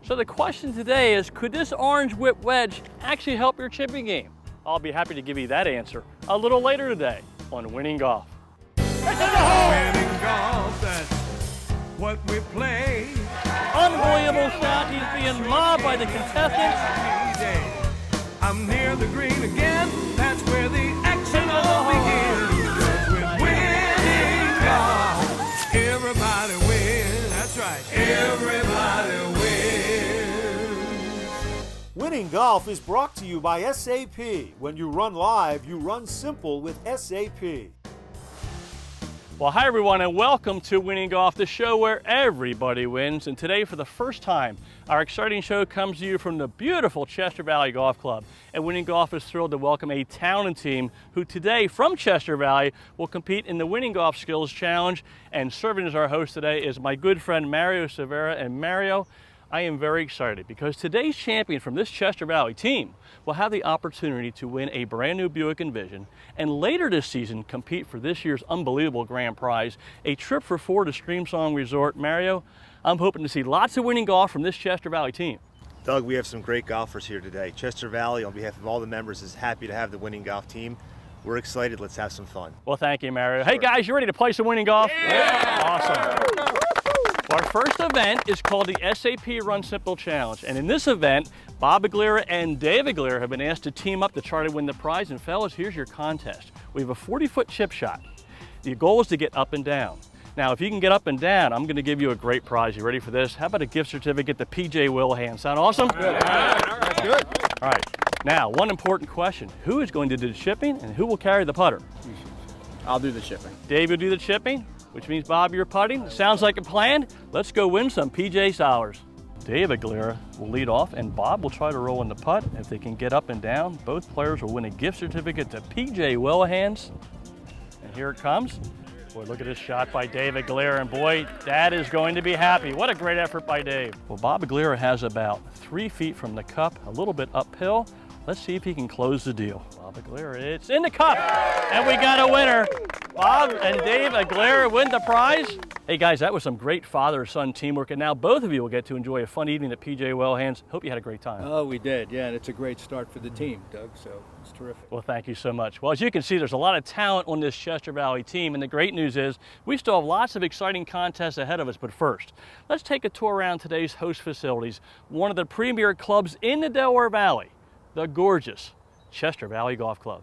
So the question today is, could this orange whip wedge actually help your chipping game? I'll be happy to give you that answer a little later today on Winning Golf. Winning golf, that's what we play. Unbelievable shot. He's being mobbed by the contestants. I'm near the green again. That's where the action all begins. 'Cause with winning golf, everybody wins. That's right. Everybody wins. Winning Golf is brought to you by SAP. When you run live, you run simple with SAP. Well, hi everyone, and welcome to Winning Golf, the show where everybody wins. And today, for the first time, our exciting show comes to you from the beautiful Chester Valley Golf Club. And Winning Golf is thrilled to welcome a talented team who today, from Chester Valley, will compete in the Winning Golf Skills Challenge. And serving as our host today is my good friend Mario Severa. And Mario, I am very excited because today's champion from this Chester Valley team will have the opportunity to win a brand new Buick Envision and later this season compete for this year's unbelievable grand prize, a trip for four to Streamsong Resort. Mario, I'm hoping to see lots of winning golf from this Chester Valley team. Doug, we have some great golfers here today. Chester Valley, on behalf of all the members, is happy to have the winning golf team. We're excited. Let's have some fun. Well, thank you, Mario. Hey guys, you ready to play some winning golf? Yeah! Awesome. Our first event is called the SAP Run Simple Challenge, and in this event, Bob Aguilera and Dave Aguilera have been asked to team up to try to win the prize. And fellas, here's your contest. We have a 40-foot chip shot. The goal is to get up and down. Now, if you can get up and down, I'm going to give you a great prize. You ready for this? How about a gift certificate to PJ Wilhan? Sound awesome? Good. All right. Good. All right. Now, one important question. Who is going to do the chipping and who will carry the putter? I'll do the chipping. Dave will do the chipping, which means Bob, you're putting. Sounds like a plan. Let's go win some PJ dollars. Dave Aguilera will lead off and Bob will try to roll in the putt. If they can get up and down, both players will win a gift certificate to PJ Wilhan's. And here it comes. Boy, look at this shot by Dave Aguilera, and boy, Dad is going to be happy. What a great effort by Dave. Well, Bob Aguilera has about 3 feet from the cup, a little bit uphill. Let's see if he can close the deal. Bob Aguilera, it's in the cup, and we got a winner. Bob and Dave Aguilera win the prize. Hey guys, that was some great father-son teamwork, and now both of you will get to enjoy a fun evening at PJ Wilhan's. Hope you had a great time. Oh, we did, yeah, and it's a great start for the team, Doug, so it's terrific. Well, thank you so much. Well, as you can see, there's a lot of talent on this Chester Valley team, and the great news is we still have lots of exciting contests ahead of us. But first, let's take a tour around today's host facilities, one of the premier clubs in the Delaware Valley, the gorgeous Chester Valley Golf Club.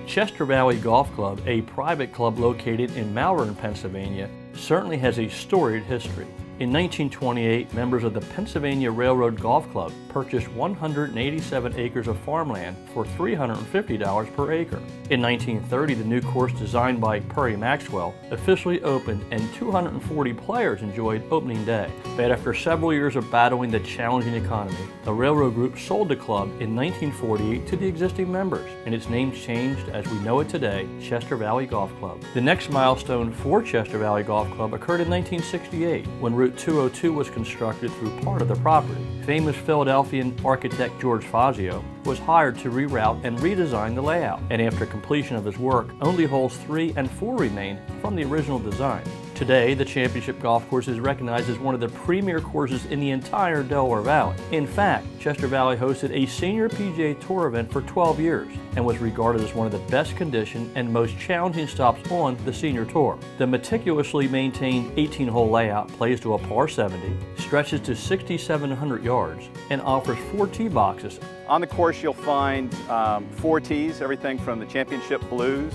Chester Valley Golf Club, a private club located in Malvern, Pennsylvania, certainly has a storied history. In 1928, members of the Pennsylvania Railroad Golf Club purchased 187 acres of farmland for $350 per acre. In 1930, the new course designed by Perry Maxwell officially opened and 240 players enjoyed opening day. But after several years of battling the challenging economy, the railroad group sold the club in 1948 to the existing members, and its name changed as we know it today, Chester Valley Golf Club. The next milestone for Chester Valley Golf Club occurred in 1968 when Route 202 was constructed through part of the property. Famous Philadelphian architect George Fazio was hired to reroute and redesign the layout, and after completion of his work, only holes 3 and 4 remained from the original design. Today, the Championship Golf Course is recognized as one of the premier courses in the entire Delaware Valley. In fact, Chester Valley hosted a senior PGA Tour event for 12 years and was regarded as one of the best conditioned and most challenging stops on the senior tour. The meticulously maintained 18-hole layout plays to a par 70, stretches to 6,700 yards, and offers 4 tee boxes. On the course, you'll find 4 tees, everything from the Championship Blues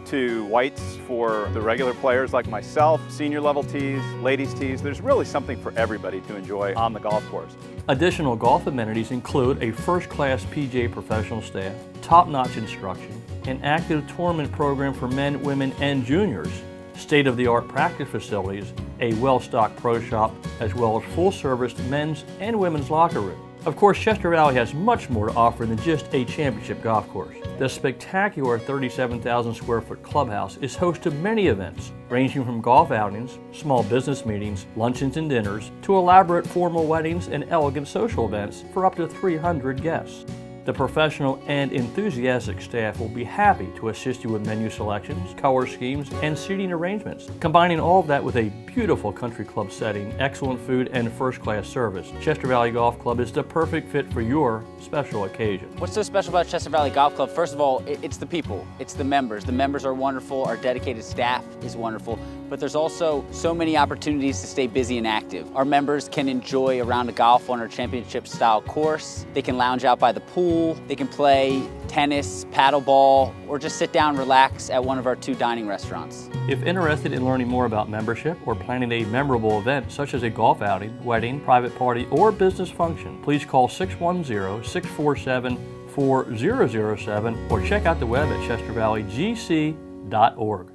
to whites for the regular players like myself, senior level tees, ladies tees. There's really something for everybody to enjoy on the golf course. Additional golf amenities include a first-class PGA professional staff, top-notch instruction, an active tournament program for men, women, and juniors, state-of-the-art practice facilities, a well-stocked pro shop, as well as full-service men's and women's locker room. Of course, Chester Valley has much more to offer than just a championship golf course. The spectacular 37,000 square foot clubhouse is host to many events, ranging from golf outings, small business meetings, luncheons and dinners, to elaborate formal weddings and elegant social events for up to 300 guests. The professional and enthusiastic staff will be happy to assist you with menu selections, color schemes, and seating arrangements. Combining all of that with a beautiful country club setting, excellent food, and first-class service, Chester Valley Golf Club is the perfect fit for your special occasion. What's so special about Chester Valley Golf Club? First of all, it's the people. It's the members. The members are wonderful. Our dedicated staff is wonderful. But there's also so many opportunities to stay busy and active. Our members can enjoy a round of golf on our championship-style course. They can lounge out by the pool. They can play tennis, paddleball, or just sit down and relax at one of our 2 dining restaurants. If interested in learning more about membership or planning a memorable event such as a golf outing, wedding, private party, or business function, please call 610-647-4007 or check out the web at chestervalleygc.org.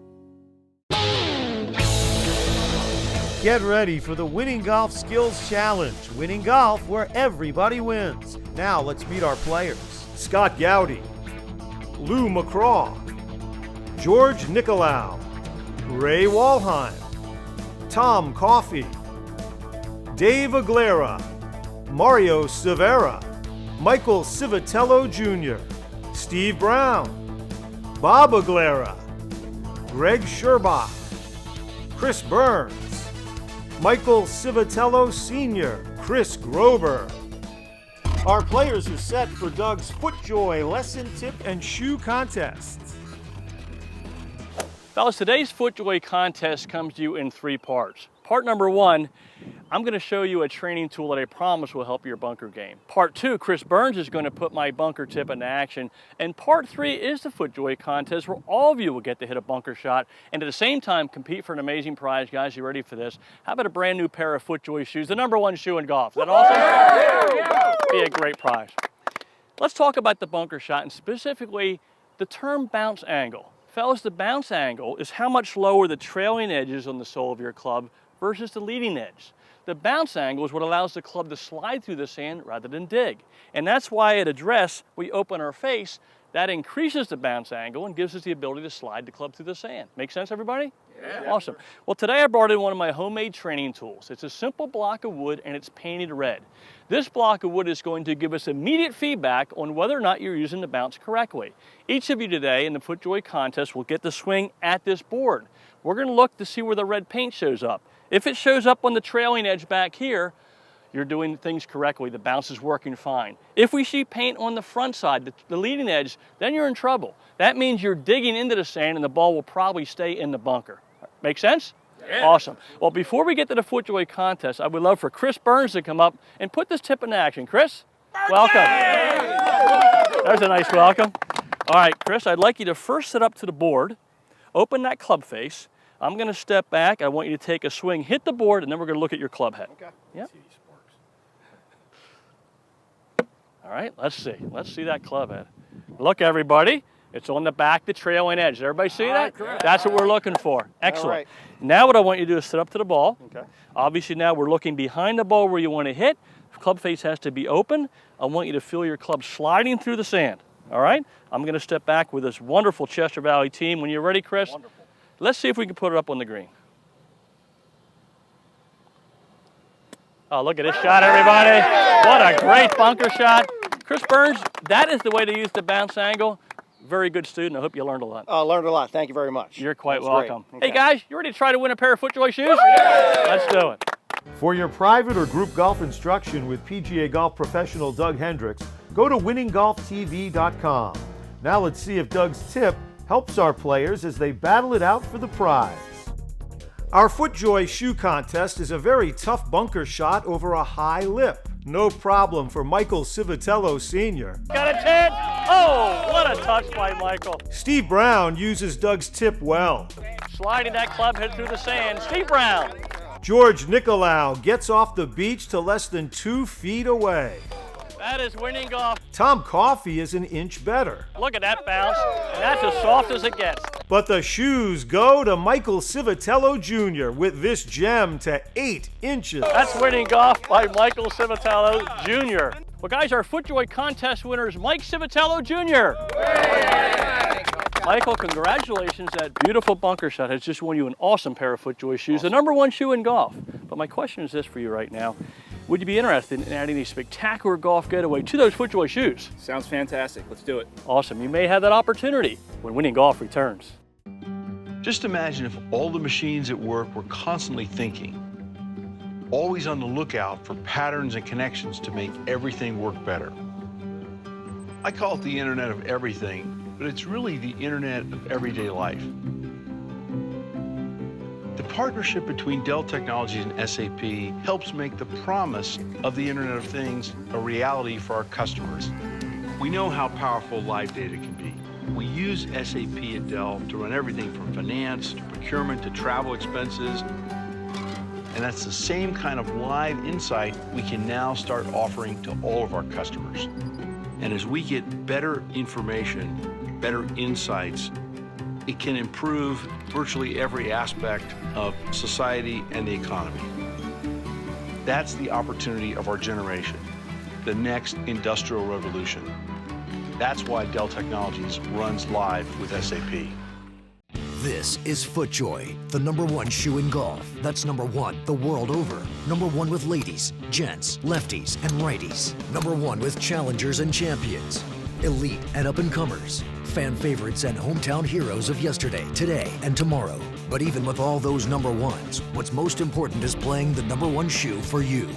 Get ready for the Winning Golf Skills Challenge. Winning golf where everybody wins. Now let's meet our players. Scott Gowdy, Lou McCraw, George Nicolau, Ray Walheim, Tom Coffey, Dave Aguilera, Mario Severa, Michael Civitello Jr., Steve Brown, Bob Aguilera, Greg Sherbach, Chris Burns, Michael Civitello Sr., Chris Grober. Our players are set for Doug's Footjoy lesson tip and shoe contest. Fellas, today's Footjoy contest comes to you in 3 parts. Part number 1, I'm going to show you a training tool that I promise will help your bunker game. Part 2, Chris Burns is going to put my bunker tip into action. And part 3 is the Footjoy contest where all of you will get to hit a bunker shot and at the same time compete for an amazing prize. Guys, you ready for this? How about a brand new pair of Footjoy shoes, the #1 shoe in golf? Is that awesome? Be a great prize. Let's talk about the bunker shot and specifically the term bounce angle. Fellas, the bounce angle is how much lower the trailing edge is on the sole of your club versus the leading edge. The bounce angle is what allows the club to slide through the sand rather than dig. And that's why at address, we open our face. That increases the bounce angle and gives us the ability to slide the club through the sand. Make sense, everybody? Yeah. Awesome. Well, today I brought in one of my homemade training tools. It's a simple block of wood and it's painted red. This block of wood is going to give us immediate feedback on whether or not you're using the bounce correctly. Each of you today in the Footjoy contest will get to swing at this board. We're going to look to see where the red paint shows up. If it shows up on the trailing edge back here, you're doing things correctly. The bounce is working fine. If we see paint on the front side, the leading edge, then you're in trouble. That means you're digging into the sand and the ball will probably stay in the bunker. Make sense? Yeah. Awesome. Well, before we get to the Footjoy contest, I would love for Chris Burns to come up and put this tip in action. Chris, welcome. There's a nice welcome. All right, Chris, I'd like you to first sit up to the board, open that club face. I'm going to step back. I want you to take a swing, hit the board, and then we're going to look at your club head. Okay. Yep. All right, let's see. Let's see that club head. Look, everybody. It's on the back, the trailing edge. Does everybody see that? Correct. That's what we're looking for. Excellent. Right. Now what I want you to do is sit up to the ball. Okay. Obviously now we're looking behind the ball where you want to hit. The club face has to be open. I want you to feel your club sliding through the sand. All right? I'm going to step back with this wonderful Chester Valley team. When you're ready, Chris, wonderful. Let's see if we can put it up on the green. Oh, look at this shot, everybody. What a great bunker shot. Chris Burns, that is the way to use the bounce angle. Very good student. I hope you learned a lot. Learned a lot. Thank you very much. You're quite welcome. Okay. Hey, guys, you ready to try to win a pair of Footjoy shoes? Yeah. Let's do it. For your private or group golf instruction with PGA golf professional Doug Hendricks, go to winninggolftv.com. Now let's see if Doug's tip helps our players as they battle it out for the prize. Our Footjoy shoe contest is a very tough bunker shot over a high lip. No problem for Michael Civitello Sr. Got a 10. Oh, what a touch by Michael. Steve Brown uses Doug's tip well. Sliding that club head through the sand. Steve Brown. George Nicolau gets off the beach to less than 2 feet away. That is winning golf. Tom Coffey is an inch better. Look at that bounce. And that's as soft as it gets. But the shoes go to Michael Civitello Jr. with this gem to 8 inches. That's winning golf by Michael Civitello Jr. Well, guys, our Footjoy contest winner is Mike Civitello Jr. Michael, congratulations. That beautiful bunker shot has just won you an awesome pair of Footjoy shoes, the #1 shoe in golf. But my question is this for you right now. would you be interested in adding a spectacular golf getaway to those Footjoy shoes? Sounds fantastic. Let's do it. Awesome. You may have that opportunity when Winning Golf returns. Just imagine if all the machines at work were constantly thinking, always on the lookout for patterns and connections to make everything work better. I call it the Internet of Everything, but it's really the Internet of everyday life. The partnership between Dell Technologies and SAP helps make the promise of the Internet of Things a reality for our customers. We know how powerful live data can be. We use SAP at Dell to run everything from finance to procurement to travel expenses. And that's the same kind of live insight we can now start offering to all of our customers. And as we get better information, better insights, it can improve virtually every aspect of society and the economy. That's the opportunity of our generation, the next industrial revolution. That's why Dell Technologies runs live with SAP. This is Footjoy, the #1 shoe in golf. That's #1 the world over. #1 with ladies, gents, lefties, and righties. #1 with challengers and champions, elite and up-and-comers, fan favorites and hometown heroes of yesterday, today, and tomorrow. But even with all those #1s, what's most important is playing the #1 shoe for you.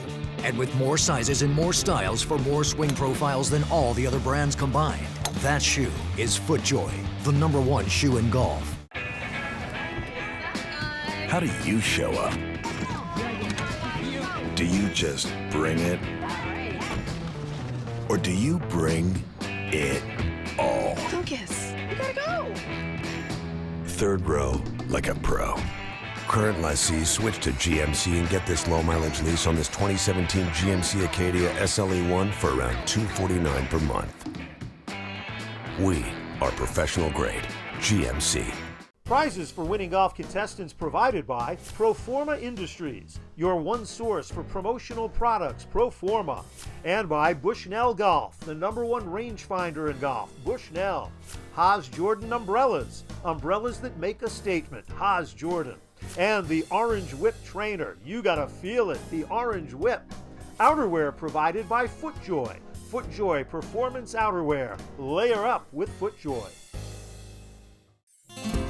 And with more sizes and more styles for more swing profiles than all the other brands combined, that shoe is Footjoy, the #1 shoe in golf. How do you show up? Do you just bring it? Or do you bring it all? Lucas, we gotta go. Third row, like a pro. Current lessees switch to GMC and get this low mileage lease on this 2017 GMC Acadia SLE1 for around $249 per month. We are professional grade GMC. Prizes for Winning Golf contestants provided by Proforma Industries, your one source for promotional products, Proforma, and by Bushnell Golf, the #1 rangefinder in golf, Bushnell. Haas Jordan umbrellas, umbrellas that make a statement, Haas Jordan. And the Orange Whip Trainer, you gotta feel it, the Orange Whip. Outerwear provided by Footjoy, Footjoy Performance Outerwear, layer up with Footjoy.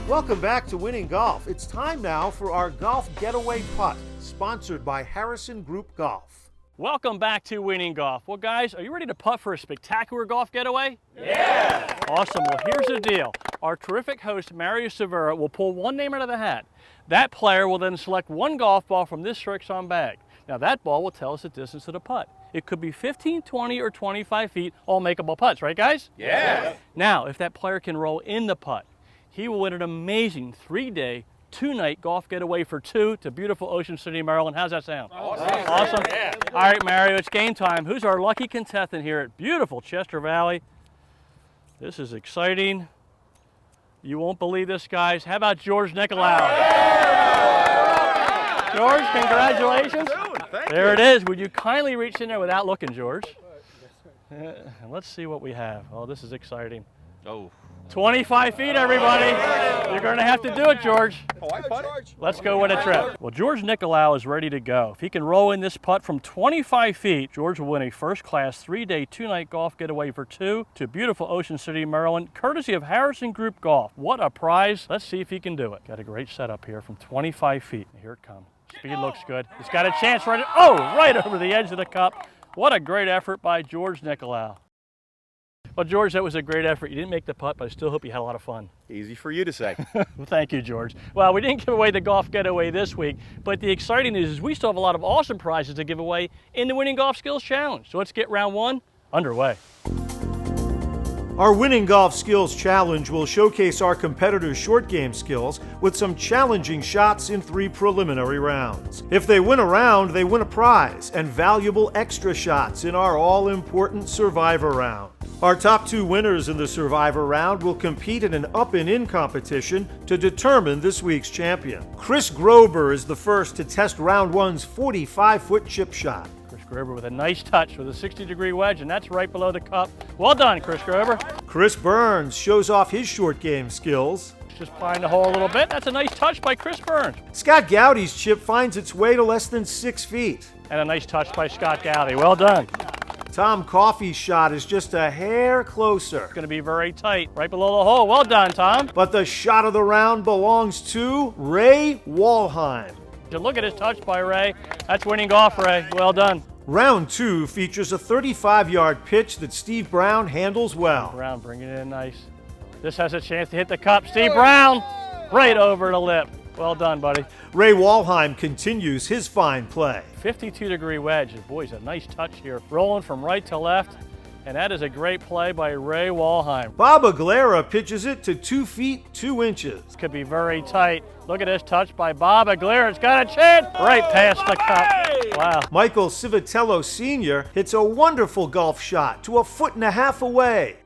Welcome back to Winning Golf. It's time now for our Golf Getaway Putt, sponsored by Harrison Group Golf. Welcome back to Winning Golf. Well, guys, are you ready to putt for a spectacular golf getaway? Yeah! Awesome. Well, here's the deal. Our terrific host, Mario Severa, will pull one name out of the hat. That player will then select one golf ball from this Strixon bag. Now, that ball will tell us the distance of the putt. It could be 15, 20, or 25 feet, all makeable putts, right, guys? Yeah! Now, if that player can roll in the putt, he will win an amazing 3-day, 2-night golf getaway for 2 to beautiful Ocean City, Maryland. How's that sound? Awesome. Yeah. All right, Mario, it's game time. Who's our lucky contestant here at beautiful Chester Valley? This is exciting. You won't believe this, guys. How about George Nicolau? Yeah. George, congratulations. There it is. Would you kindly reach in there without looking, George? Let's see what we have. Oh, this is exciting. Oh. 25 feet, everybody. You're going to have to do it, George. Let's go win a trip. Well, George Nicolau is ready to go. If he can roll in this putt from 25 feet, George will win a first-class 3-day, 2-night golf getaway for 2 to beautiful Ocean City, Maryland, courtesy of Harrison Group Golf. What a prize. Let's see if he can do it. Got a great setup here from 25 feet. Here it comes. Speed looks good. He's got a chance right over the edge of the cup. What a great effort by George Nicolau. Well, George, that was a great effort. You didn't make the putt, but I still hope you had a lot of fun. Easy for you to say. Well, thank you, George. Well, we didn't give away the golf getaway this week, but the exciting news is we still have a lot of awesome prizes to give away in the Winning Golf Skills Challenge. So let's get round 1 underway. Our Winning Golf Skills Challenge will showcase our competitors' short game skills with some challenging shots in 3 preliminary rounds. If they win a round, they win a prize and valuable extra shots in our all-important Survivor round. Our top 2 winners in the Survivor round will compete in an up and in competition to determine this week's champion. Chris Grober is the first to test round 1's 45-foot chip shot. Chris Grober with a nice touch with a 60-degree wedge, and that's right below the cup. Well done, Chris Grober. Chris Burns shows off his short game skills. just plying the hole a little bit. That's a nice touch by Chris Burns. Scott Gowdy's chip finds its way to less than 6 feet. And a nice touch by Scott Gowdy. Well done. Tom Coffey's shot is just a hair closer. It's going to be very tight, right below the hole. Well done, Tom. But the shot of the round belongs to Ray Walheim. Look at his touch by Ray. That's winning golf, Ray. Well done. Round 2 features a 35-yard pitch that Steve Brown handles well. Brown bringing it in nice. This has a chance to hit the cup. Steve Brown, right over the lip. Well done, buddy. Ray Walheim continues his fine play. 52-degree wedge. Boy, it's a nice touch here. Rolling from right to left. And that is a great play by Ray Walheim. Bob Aguilera pitches it to 2 feet 2 inches. This could be very tight. Look at this touch by Bob Aguilera. It's got a chance right past the cup. Wow. Michael Civitello Sr. hits a wonderful golf shot to 1.5 feet away.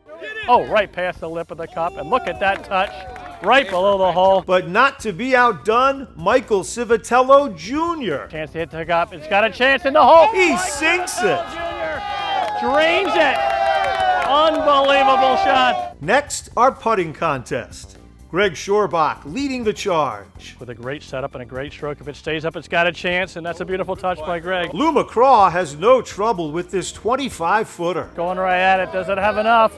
Oh, right past the lip of the cup. And look at that touch right below the hole. But not to be outdone, Michael Civitello Jr. Chance to hit the cup. It's got a chance in the hole. He sinks it. Drains it. Unbelievable shot. Next, our putting contest. Greg Shorbach leading the charge. With a great setup and a great stroke. If it stays up, it's got a chance, and that's a beautiful touch by Greg. Lou McCraw has no trouble with this 25-footer. Going right at it. Does it have enough?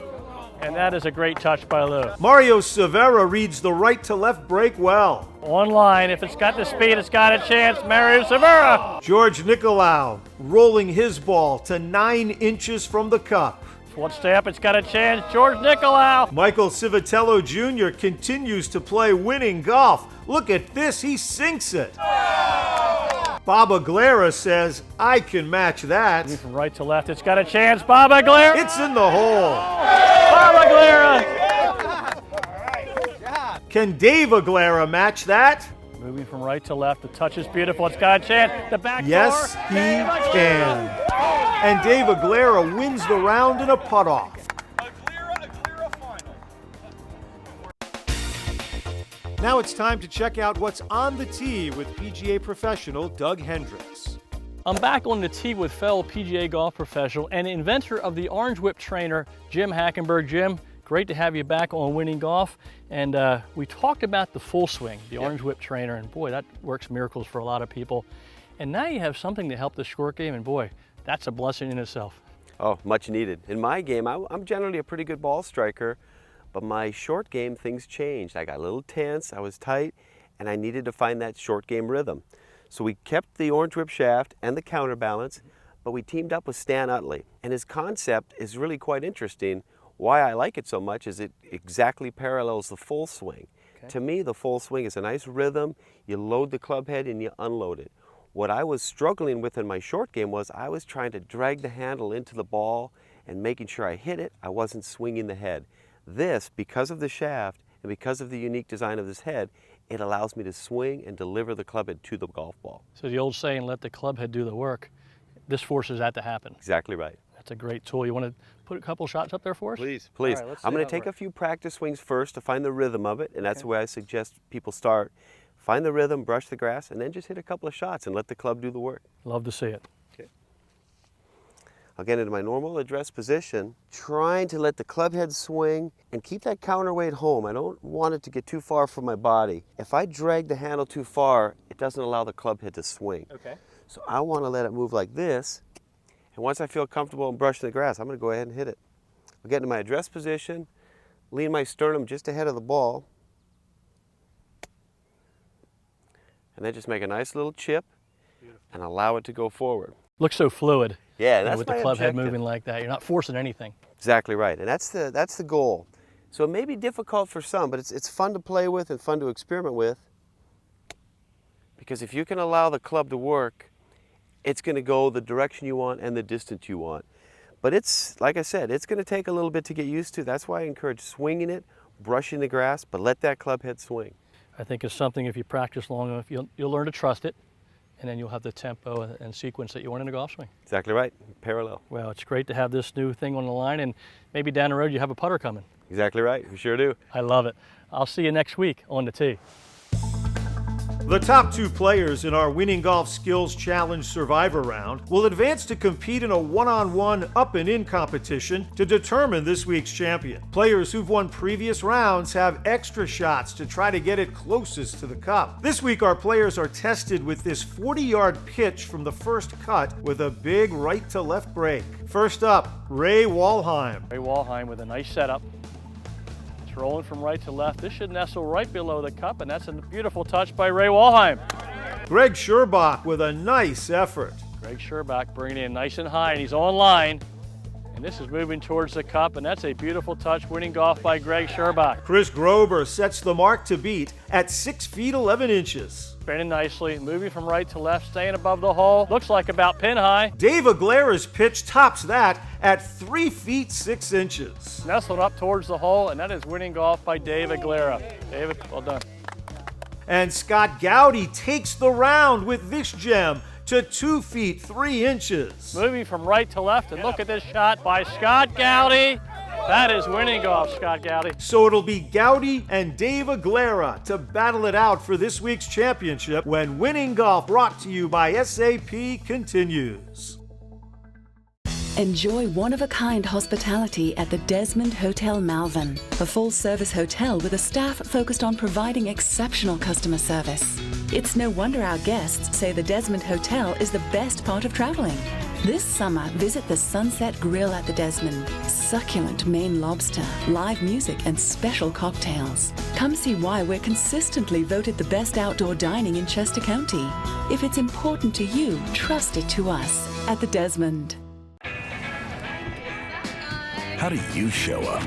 And that is a great touch by Lou. Mario Severa reads the right to left break well. On line. If it's got the speed, it's got a chance. Mario Severa. George Nicolau rolling his ball to 9 inches from the cup. If it won't stay up, it's got a chance. George Nicolau. Michael Civitello Jr. continues to play winning golf. Look at this. He sinks it. Bob Aguilera says, I can match that. From right to left, it's got a chance. Bob Aguilera. It's in the hole. Bob Aguilera. Can Dave Aguilera match that? Moving from right to left, the touch is beautiful. It's got a chance. The back Yes, door. he can. And Dave Aguilera wins the round in a putt-off. Now it's time to check out what's on the tee with PGA professional Doug Hendricks. I'm back on the tee with fellow PGA golf professional and inventor of the Orange Whip trainer, Jim Hackenberg. Jim, great to have you back on Winning Golf. And we talked about the full swing, the Orange Whip trainer, and boy, that works miracles for a lot of people. And now you have something to help the short game, and boy, that's a blessing in itself. Oh, much needed. In my game, I'm generally a pretty good ball striker, but my short game, things changed. I got a little tense, I was tight, and I needed to find that short game rhythm. So we kept the Orange Whip shaft and the counterbalance, but we teamed up with Stan Utley. And his concept is really quite interesting. Why I like it so much is it exactly parallels the full swing. Okay. To me, the full swing is a nice rhythm. You load the club head and you unload it. What I was struggling with in my short game was I was trying to drag the handle into the ball and making sure I hit it, I wasn't swinging the head. This, because of the shaft and because of the unique design of this head, it allows me to swing and deliver the club head to the golf ball. So the old saying, let the club head do the work, this forces that to happen. Exactly right. That's a great tool. You want to put a couple shots up there for us? Please, please. Right, I'm going to take a few practice swings first to find the rhythm of it, and that's the way I suggest people start. Find the rhythm, brush the grass, and then just hit a couple of shots and let the club do the work. Love to see it. Okay. I'll get into my normal address position, trying to let the club head swing and keep that counterweight home. I don't want it to get too far from my body. If I drag the handle too far, it doesn't allow the club head to swing. Okay. So I want to let it move like this, and once I feel comfortable in brushing the grass, I'm going to go ahead and hit it. I'll get into my address position, lean my sternum just ahead of the ball, and then just make a nice little chip and allow it to go forward. Looks so fluid. Yeah, that's with my the club objective. head moving like that. You're not forcing anything. Exactly right, and that's the goal. So it may be difficult for some, but it's fun to play with and fun to experiment with, because if you can allow the club to work, it's going to go the direction you want and the distance you want. But it's, like I said, it's going to take a little bit to get used to. That's why I encourage swinging it, brushing the grass, but let that club head swing. I think it's something, if you practice long enough, you'll learn to trust it, and then you'll have the tempo and sequence that you want in a golf swing. Exactly right, parallel. Well, it's great to have this new thing on the line, and maybe down the road you have a putter coming. Exactly right, we sure do. I love it. I'll see you next week on the tee. The top 2 players in our Winning Golf Skills Challenge Survivor round will advance to compete in a one-on-one up and in competition to determine this week's champion. Players who've won previous rounds have extra shots to try to get it closest to the cup. This week our players are tested with this 40-yard pitch from the first cut with a big right to left break. First up, Ray Walheim. Ray Walheim with a nice setup. Rolling from right to left. This should nestle right below the cup, and that's a beautiful touch by Ray Walheim. Greg Scherbach with a nice effort. Greg Scherbach bringing it in nice and high, and he's on line. And this is moving towards the cup, and that's a beautiful touch, winning golf by Greg Scherbach. Chris Grober sets the mark to beat at 6 feet 11 inches. Spinning nicely, moving from right to left, staying above the hole. Looks like about pin high. Dave Aguilera's pitch tops that at 3 feet 6 inches. Nestling up towards the hole, and that is winning golf by Dave Aguilera. David, well done. And Scott Gowdy takes the round with this gem to 2 feet 3 inches. Moving from right to left, and look at this shot by Scott Gowdy. That is winning golf, Scott Gowdy. So it'll be Gowdy and Dave Aguilera to battle it out for this week's championship when Winning Golf, brought to you by SAP, continues. Enjoy one-of-a-kind hospitality at the Desmond Hotel Malvern, a full-service hotel with a staff focused on providing exceptional customer service. It's no wonder our guests say the Desmond Hotel is the best part of traveling. This summer, visit the Sunset Grill at the Desmond. Succulent Maine lobster, live music, and special cocktails. Come see why we're consistently voted the best outdoor dining in Chester County. If it's important to you, trust it to us at the Desmond. How do you show up?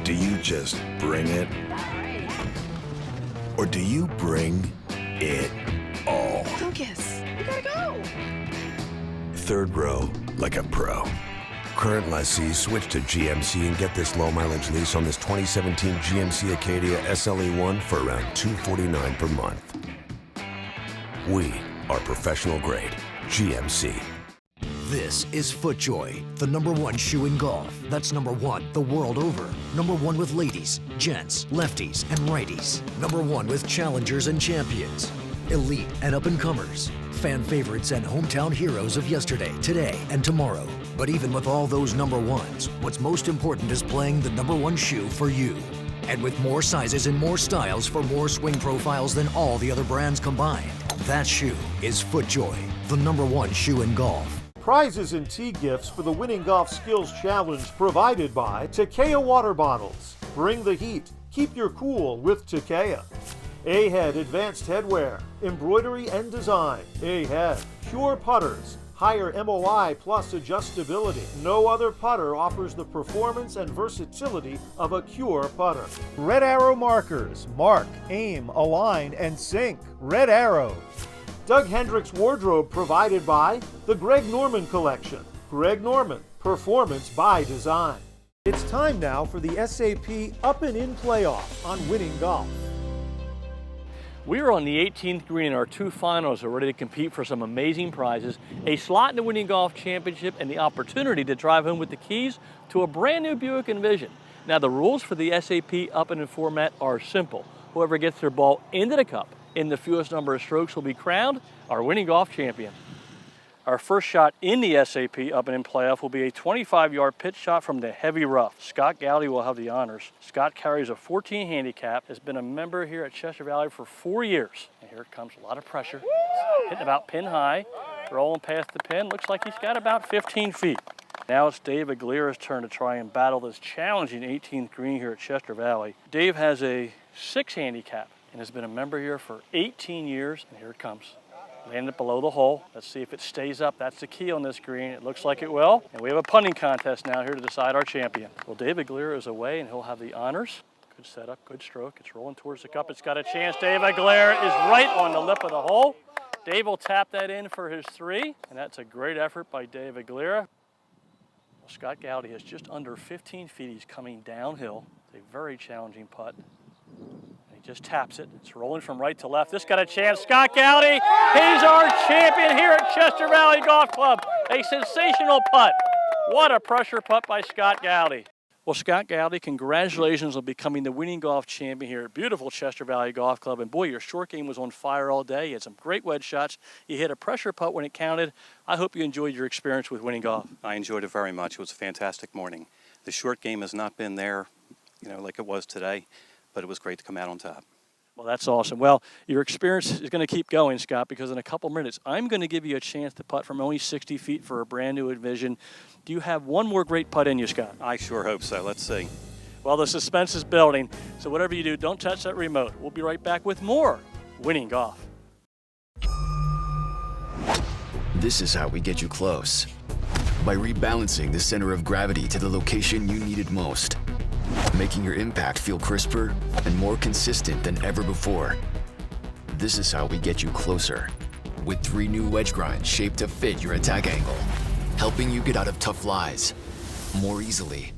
Do you just bring it? Or do you bring it all? Focus. We gotta go. Third row like a pro. Current lessees switch to GMC and get this low mileage lease on this 2017 GMC Acadia SLE1 for around $249 per month. We are professional grade GMC. This is Footjoy, the #1 shoe in golf. That's #1 the world over. #1 with ladies, gents, lefties, and righties. #1 with challengers and champions. Elite and up-and-comers. Fan favorites and hometown heroes of yesterday, today, and tomorrow. But even with all those #1s, what's most important is playing the #1 shoe for you. And with more sizes and more styles for more swing profiles than all the other brands combined, that shoe is Footjoy, the #1 shoe in golf. Prizes and tee gifts for the Winning Golf Skills Challenge provided by Takea Water Bottles. Bring the heat. Keep your cool with Takea. A-Head Advanced Headwear, Embroidery and Design. A-Head. Pure Putters. Higher MOI plus adjustability. No other putter offers the performance and versatility of a Cure putter. Red Arrow Markers. Mark, aim, align, and sink. Red Arrow. Doug Hendricks Wardrobe provided by the Greg Norman Collection. Greg Norman, performance by design. It's time now for the SAP Up and In Playoff on Winning Golf. We are on the 18th green. Our 2 finals are ready to compete for some amazing prizes, a slot in the Winning Golf Championship, and the opportunity to drive home with the keys to a brand new Buick Envision. Now, the rules for the SAP Up and In format are simple. Whoever gets their ball into the cup in the fewest number of strokes will be crowned our Winning Golf champion. Our first shot in the SAP Up and In playoff will be a 25-yard pitch shot from the heavy rough. Scott Gowdy will have the honors. Scott carries a 14 handicap, has been a member here at Chester Valley for 4 years. And here it comes, a lot of pressure. Hitting about pin high, rolling past the pin. Looks like he's got about 15 feet. Now it's Dave Aguilera's turn to try and battle this challenging 18th green here at Chester Valley. Dave has a 6 handicap and has been a member here for 18 years. And here it comes. Landing it below the hole. Let's see if it stays up. That's the key on this green. It looks like it will. And we have a punting contest now here to decide our champion. Well, Dave Aguilera is away and he'll have the honors. Good setup, good stroke. It's rolling towards the cup. It's got a chance. Dave Aguilera is right on the lip of the hole. Dave will tap that in for his 3. And that's a great effort by Dave Aguilera. Well, Scott Gowdy is just under 15 feet. He's coming downhill. It's a very challenging putt. Just taps it. It's rolling from right to left. This got a chance. Scott Gowdy, he's our champion here at Chester Valley Golf Club. A sensational putt. What a pressure putt by Scott Gowdy. Well, Scott Gowdy, congratulations on becoming the winning golf champion here at beautiful Chester Valley Golf Club. And boy, your short game was on fire all day. You had some great wedge shots. You hit a pressure putt when it counted. I hope you enjoyed your experience with winning golf. I enjoyed it very much. It was a fantastic morning. The short game has not been there, like it was today, but it was great to come out on top. Well, that's awesome. Well, your experience is going to keep going, Scott, because in a couple minutes, I'm going to give you a chance to putt from only 60 feet for a brand new Envision. Do you have one more great putt in you, Scott? I sure hope so. Let's see. Well, the suspense is building, so whatever you do, don't touch that remote. We'll be right back with more Winning Golf. This is how we get you close. By rebalancing the center of gravity to the location you need it most, making your impact feel crisper and more consistent than ever before. This is how we get you closer, with 3 new wedge grinds shaped to fit your attack angle, helping you get out of tough lies more easily.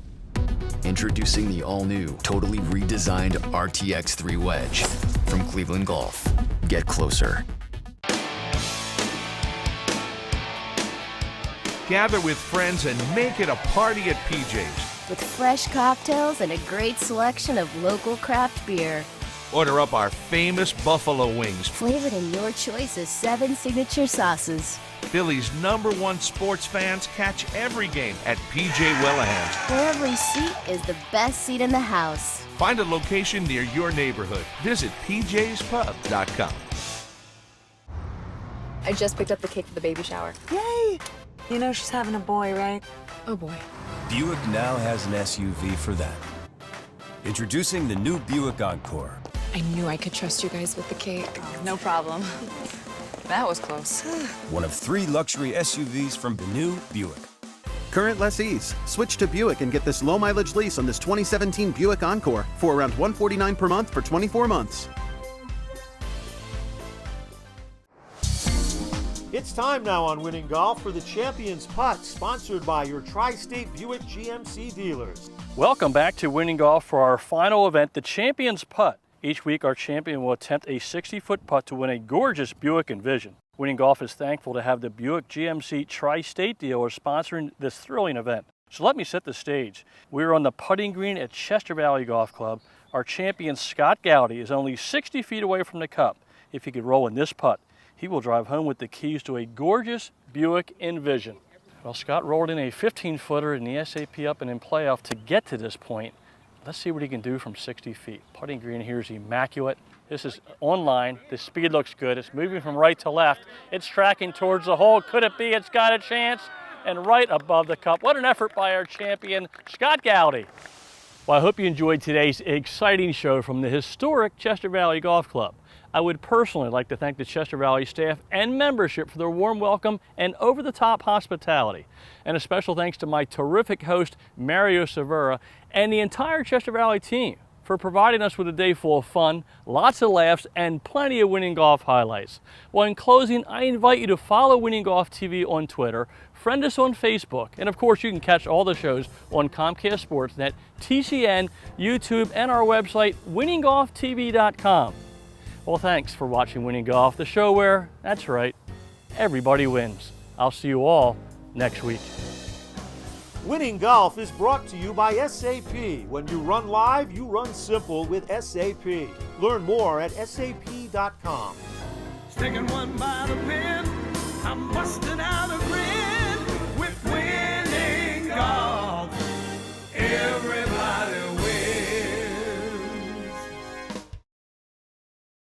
Introducing the all-new, totally redesigned RTX 3 wedge from Cleveland Golf. Get closer. Gather with friends and make it a party at PJ's. With fresh cocktails and a great selection of local craft beer. Order up our famous buffalo wings. Flavored in your choice of 7 signature sauces. Philly's #1 sports fans catch every game at PJ Wellahan's. Where every seat is the best seat in the house. Find a location near your neighborhood. Visit pjspub.com. I just picked up the cake for the baby shower. Yay! You know she's having a boy, right? Oh boy. Buick now has an SUV for that. Introducing the new Buick Encore. I knew I could trust you guys with the cake. Oh, no problem. That was close. One of 3 luxury SUVs from the new Buick. Current lessees, switch to Buick and get this low-mileage lease on this 2017 Buick Encore for around $149 per month for 24 months. It's time now on Winning Golf for the Champions Putt, sponsored by your Tri-State Buick GMC dealers. Welcome back to Winning Golf for our final event, the Champions Putt. Each week, our champion will attempt a 60-foot putt to win a gorgeous Buick Envision. Winning Golf is thankful to have the Buick GMC Tri-State dealers sponsoring this thrilling event. So let me set the stage. We're on the putting green at Chester Valley Golf Club. Our champion, Scott Gowdy, is only 60 feet away from the cup. If he could roll in this putt, he will drive home with the keys to a gorgeous Buick Envision. Well, Scott rolled in a 15-footer in the SAP Up and in playoff to get to this point. Let's see what he can do from 60 feet. Putting green here is immaculate. This is online. The speed looks good. It's moving from right to left. It's tracking towards the hole. Could it be? It's got a chance. And right above the cup. What an effort by our champion, Scott Gowdy. Well, I hope you enjoyed today's exciting show from the historic Chester Valley Golf Club. I would personally like to thank the Chester Valley staff and membership for their warm welcome and over-the-top hospitality. And a special thanks to my terrific host, Mario Severa, and the entire Chester Valley team for providing us with a day full of fun, lots of laughs, and plenty of Winning Golf highlights. Well, in closing, I invite you to follow Winning Golf TV on Twitter, friend us on Facebook, and of course you can catch all the shows on Comcast Sportsnet, TCN, YouTube, and our website, winninggolftv.com. Well, thanks for watching Winning Golf, the show where, that's right, everybody wins. I'll see you all next week. Winning Golf is brought to you by SAP. When you run live, you run simple with SAP. Learn more at sap.com. Sticking one by the pin, I'm busting out a grin.